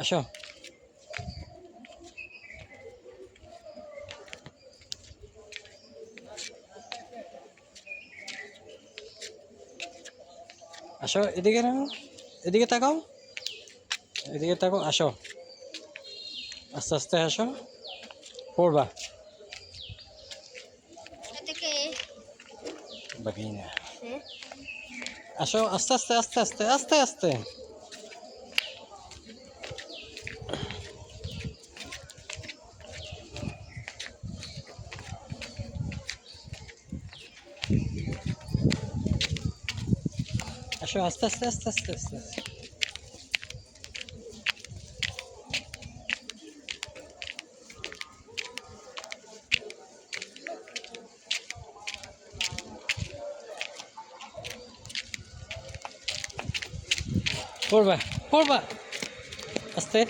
আসো। আসো এদিকে না, এদিকে তাকাও, এদিকে তাকাও, আসো আস্তে আস্তে আসো, পড়বা এদিকে বাকি না। আসো আস্তে আস্তে আস্তে আস্তে আস্তে আস্তে। আসো আস্তে আস্তে আস্তে আস্তে আস্তে। পড়বা পড়বা আস্তে।